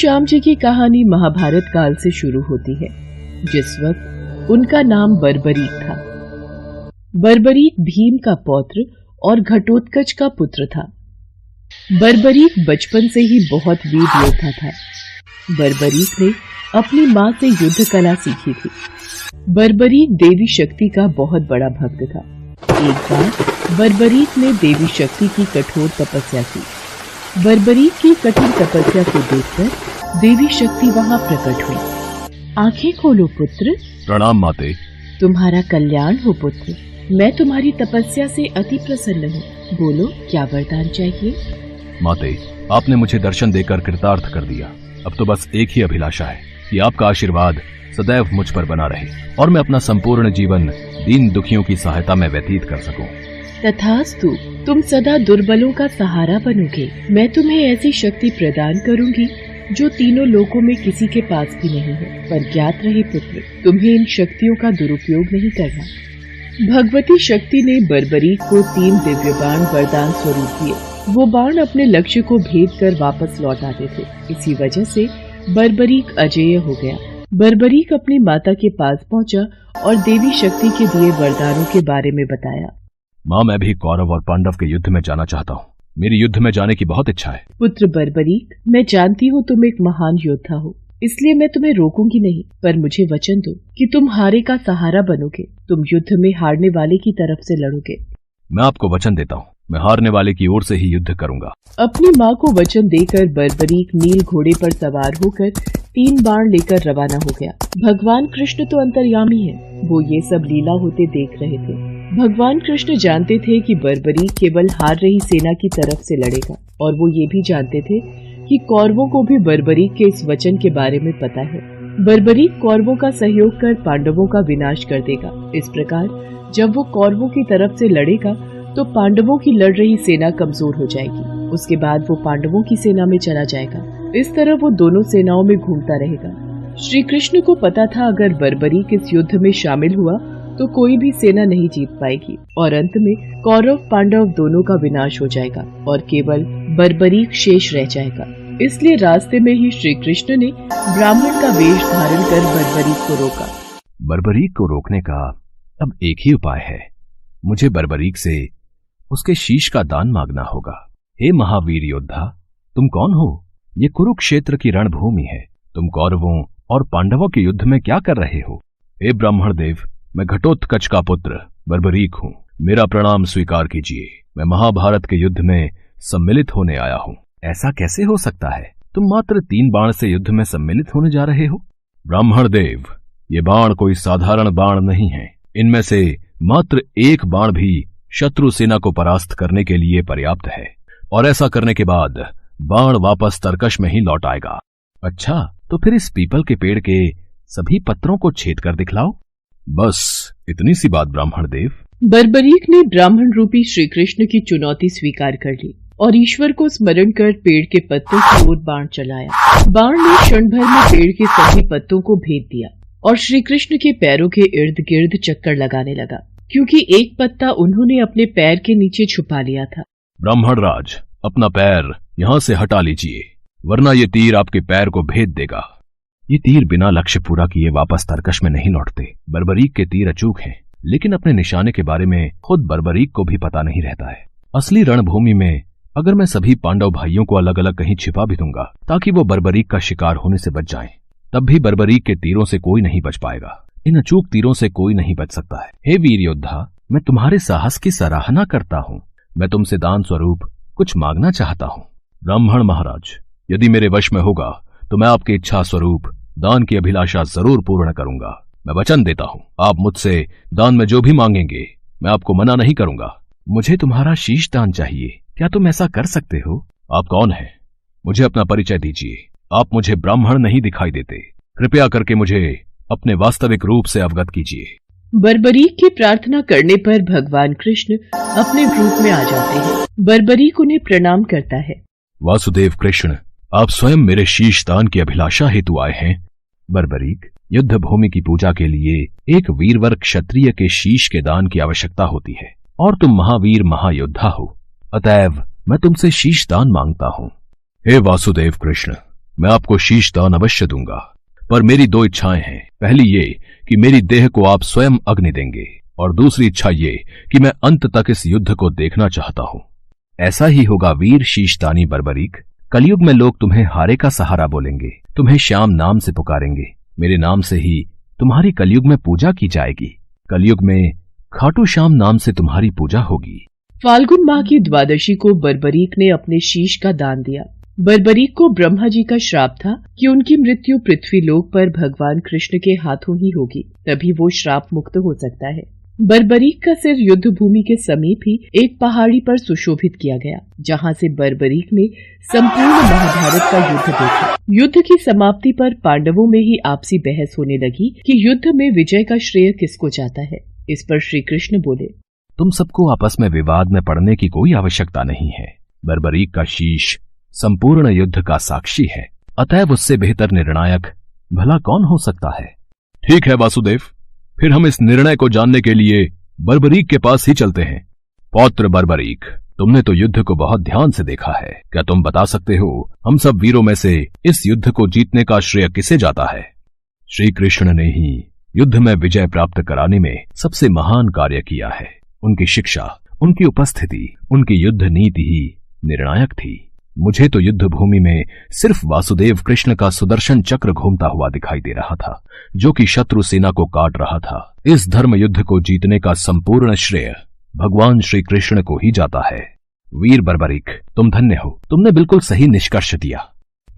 श्याम जी की कहानी महाभारत काल से शुरू होती है, जिस वक्त उनका नाम बर्बरीक था। बर्बरीक भीम का पौत्र और घटोत्कच का पुत्र था। बर्बरीक बचपन से ही बहुत वीर योद्धा था। बर्बरीक ने अपनी माँ से युद्ध कला सीखी थी। बर्बरीक देवी शक्ति का बहुत बड़ा भक्त था। एक बार बर्बरीक ने देवी शक्ति की कठोर तपस्या की। बर्बरीक की कठिन तपस्या को देखकर देवी शक्ति वहां प्रकट हुई। आंखें खोलो पुत्र। प्रणाम माते। तुम्हारा कल्याण हो पुत्र। मैं तुम्हारी तपस्या से अति प्रसन्न हूँ। बोलो क्या वरदान चाहिए। माते, आपने मुझे दर्शन देकर कृतार्थ कर दिया। अब तो बस एक ही अभिलाषा है कि आपका आशीर्वाद सदैव मुझ पर बना रहे और मैं अपना संपूर्ण जीवन दीन दुखियों की सहायता में व्यतीत कर सकूं। तथास्तु, तुम सदा दुर्बलों का सहारा बनोगे। मैं तुम्हें ऐसी शक्ति प्रदान करूंगी जो तीनों लोकों में किसी के पास भी नहीं है। पर ज्ञात रहे पुत्र, तुम्हें इन शक्तियों का दुरुपयोग नहीं करना। भगवती शक्ति ने बर्बरीक को 3 दिव्य बाण वरदान स्वरूप दिए। वो बाण अपने लक्ष्य को भेद कर वापस लौट आते थे। इसी वजह से बर्बरीक अजेय हो गया। बर्बरीक अपनी माता के पास पहुंचा और देवी शक्ति के दिए वरदानों के बारे में बताया। माँ, मैं भी कौरव और पांडव के युद्ध में जाना चाहता हूँ। मेरी युद्ध में जाने की बहुत इच्छा है। पुत्र बर्बरीक, मैं जानती हूँ तुम एक महान योद्धा हो, इसलिए मैं तुम्हें रोकूंगी नहीं। पर मुझे वचन दो कि तुम हारे का सहारा बनोगे। तुम युद्ध में हारने वाले की तरफ से लड़ोगे। मैं आपको वचन देता हूँ, मैं हारने वाले की ओर से ही युद्ध करूंगा। अपनी माँ को वचन देकर बर्बरीक नील घोड़े पर सवार होकर 3 बाण लेकर रवाना हो गया। भगवान कृष्ण तो अंतर्यामी है, वो ये सब लीला होते देख रहे थे। भगवान कृष्ण जानते थे कि बर्बरीक केवल हार रही सेना की तरफ से लड़ेगा, और वो ये भी जानते थे कि कौरवों को भी बर्बरीक के इस वचन के बारे में पता है। बर्बरीक कौरवों का सहयोग कर पांडवों का विनाश कर देगा। इस प्रकार जब वो कौरवों की तरफ से लड़ेगा तो पांडवों की लड़ रही सेना कमजोर हो जाएगी। उसके बाद वो पांडवों की सेना में चला जाएगा। इस तरह वो दोनों सेनाओं में घूमता रहेगा। श्री कृष्ण को पता था अगर बर्बरीक इस युद्ध में शामिल हुआ तो कोई भी सेना नहीं जीत पाएगी और अंत में कौरव पांडव दोनों का विनाश हो जाएगा और केवल बर्बरीक शेष रह जाएगा। इसलिए रास्ते में ही श्री कृष्ण ने ब्राह्मण का वेश धारण कर बर्बरीक को रोका। बर्बरीक को रोकने का अब एक ही उपाय है। मुझे बर्बरीक से उसके शीश का दान मांगना होगा। हे महावीर योद्धा, तुम कौन हो? ये कुरुक्षेत्र की रणभूमि है। तुम कौरवों और पांडवों के युद्ध में क्या कर रहे हो? हे ब्राह्मण देव, मैं घटोत्कच का पुत्र बर्बरीक हूँ। मेरा प्रणाम स्वीकार कीजिए। मैं महाभारत के युद्ध में सम्मिलित होने आया हूँ। ऐसा कैसे हो सकता है? तुम मात्र 3 बाण से युद्ध में सम्मिलित होने जा रहे हो? ब्राह्मण देव, ये बाण कोई साधारण बाण नहीं है। इनमें से मात्र 1 बाण भी शत्रु सेना को परास्त करने के लिए पर्याप्त है, और ऐसा करने के बाद बाण वापस तरकश में ही लौट आएगा। अच्छा, तो फिर इस पीपल के पेड़ के सभी पत्रों को छेद कर दिखलाओ। बस इतनी सी बात ब्राह्मण देव। बर्बरीक ने ब्राह्मण रूपी श्री कृष्ण की चुनौती स्वीकार कर ली और ईश्वर को स्मरण कर पेड़ के पत्तों की ओर बाण चलाया। बाण ने क्षण भर में पेड़ के सभी पत्तों को भेद दिया और श्री कृष्ण के पैरों के इर्द गिर्द चक्कर लगाने लगा, क्योंकि एक पत्ता उन्होंने अपने पैर के नीचे छुपा लिया था। ब्राह्मण राज, अपना पैर यहाँ से हटा लीजिए, वरना ये तीर आपके पैर को भेद देगा। ये तीर बिना लक्ष्य पूरा किए वापस तरकश में नहीं लौटते। बर्बरीक के तीर अचूक हैं, लेकिन अपने निशाने के बारे में खुद बर्बरीक को भी पता नहीं रहता है। असली रणभूमि में अगर मैं सभी पांडव भाइयों को अलग अलग कहीं छिपा भी दूंगा ताकि वो बर्बरीक का शिकार होने से बच जाएं, तब भी बर्बरीक के तीरों से कोई नहीं बच पाएगा। इन अचूक तीरों से कोई नहीं बच सकता है। हे वीर योद्धा, मैं तुम्हारे साहस की सराहना करता हूँ। मैं तुमसे दान स्वरूप कुछ मांगना चाहता हूँ। ब्राह्मण महाराज, यदि मेरे वश में होगा तो मैं आपकी इच्छा स्वरूप दान की अभिलाषा जरूर पूर्ण करूंगा। मैं वचन देता हूँ, आप मुझसे दान में जो भी मांगेंगे मैं आपको मना नहीं करूंगा। मुझे तुम्हारा शीश दान चाहिए। क्या तुम ऐसा कर सकते हो? आप कौन हैं? मुझे अपना परिचय दीजिए। आप मुझे ब्राह्मण नहीं दिखाई देते। कृपया करके मुझे अपने वास्तविक रूप से अवगत कीजिए। बर्बरीक की प्रार्थना करने पर भगवान कृष्ण अपने रूप में आ जाते हैं। बर्बरीक उन्हें प्रणाम करता है। वासुदेव कृष्ण, आप स्वयं मेरे शीश दान की अभिलाषा हेतु आए हैं। बर्बरीक, युद्ध भूमि की पूजा के लिए एक वीरवर क्षत्रिय के शीश के दान की आवश्यकता होती है, और तुम महावीर महायोद्धा हो, अतएव मैं तुमसे शीश दान मांगता हूँ। हे वासुदेव कृष्ण, मैं आपको शीश दान अवश्य दूंगा, पर मेरी 2 इच्छाएं हैं। पहली ये कि मेरी देह को आप स्वयं अग्नि देंगे, और दूसरी इच्छा ये कि मैं अंत तक इस युद्ध को देखना चाहता हूं। ऐसा ही होगा वीर शीशदानी बर्बरीक। कलयुग में लोग तुम्हें हारे का सहारा बोलेंगे, तुम्हें श्याम नाम से पुकारेंगे। मेरे नाम से ही तुम्हारी कलयुग में पूजा की जाएगी। कलयुग में खाटू श्याम नाम से तुम्हारी पूजा होगी। फाल्गुन माह की द्वादशी को बर्बरीक ने अपने शीश का दान दिया। बर्बरीक को ब्रह्मा जी का श्राप था कि उनकी मृत्यु पृथ्वी लोक पर भगवान कृष्ण के हाथों ही होगी, तभी वो श्राप मुक्त हो सकता है। बर्बरीक का सिर युद्ध भूमि के समीप ही एक पहाड़ी पर सुशोभित किया गया, जहां से बर्बरीक ने संपूर्ण महाभारत का युद्ध देखा। युद्ध की समाप्ति पर पांडवों में ही आपसी बहस होने लगी कि युद्ध में विजय का श्रेय किसको जाता है। इस पर श्री कृष्ण बोले, तुम सबको आपस में विवाद में पड़ने की कोई आवश्यकता नहीं है। बर्बरीक का शीश संपूर्ण युद्ध का साक्षी है, अतएव उससे बेहतर निर्णायक भला कौन हो सकता है। ठीक है वासुदेव, फिर हम इस निर्णय को जानने के लिए बर्बरीक के पास ही चलते हैं। पौत्र बर्बरीक, तुमने तो युद्ध को बहुत ध्यान से देखा है। क्या तुम बता सकते हो हम सब वीरों में से इस युद्ध को जीतने का श्रेय किसे जाता है? श्री कृष्ण ने ही युद्ध में विजय प्राप्त कराने में सबसे महान कार्य किया है। उनकी शिक्षा, उनकी उपस्थिति, उनकी युद्ध नीति ही निर्णायक थी। मुझे तो युद्ध भूमि में सिर्फ वासुदेव कृष्ण का सुदर्शन चक्र घूमता हुआ दिखाई दे रहा था, जो कि शत्रु सेना को काट रहा था। इस धर्म युद्ध को जीतने का संपूर्ण श्रेय भगवान श्री कृष्ण को ही जाता है। वीर बर्बरीक, तुम धन्य हो, तुमने बिल्कुल सही निष्कर्ष दिया।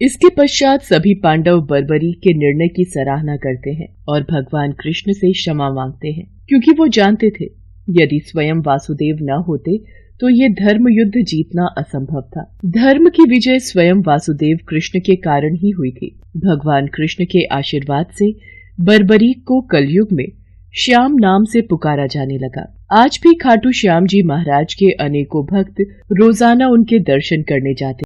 इसके पश्चात सभी पांडव बर्बरीक के निर्णय की सराहना करते हैं और भगवान कृष्ण से क्षमा मांगते हैं, क्योंकि वो जानते थे यदि स्वयं वासुदेव न होते तो ये धर्म युद्ध जीतना असंभव था। धर्म की विजय स्वयं वासुदेव कृष्ण के कारण ही हुई थी। भगवान कृष्ण के आशीर्वाद से बर्बरीक को कलयुग में श्याम नाम से पुकारा जाने लगा। आज भी खाटू श्याम जी महाराज के अनेकों भक्त रोजाना उनके दर्शन करने जाते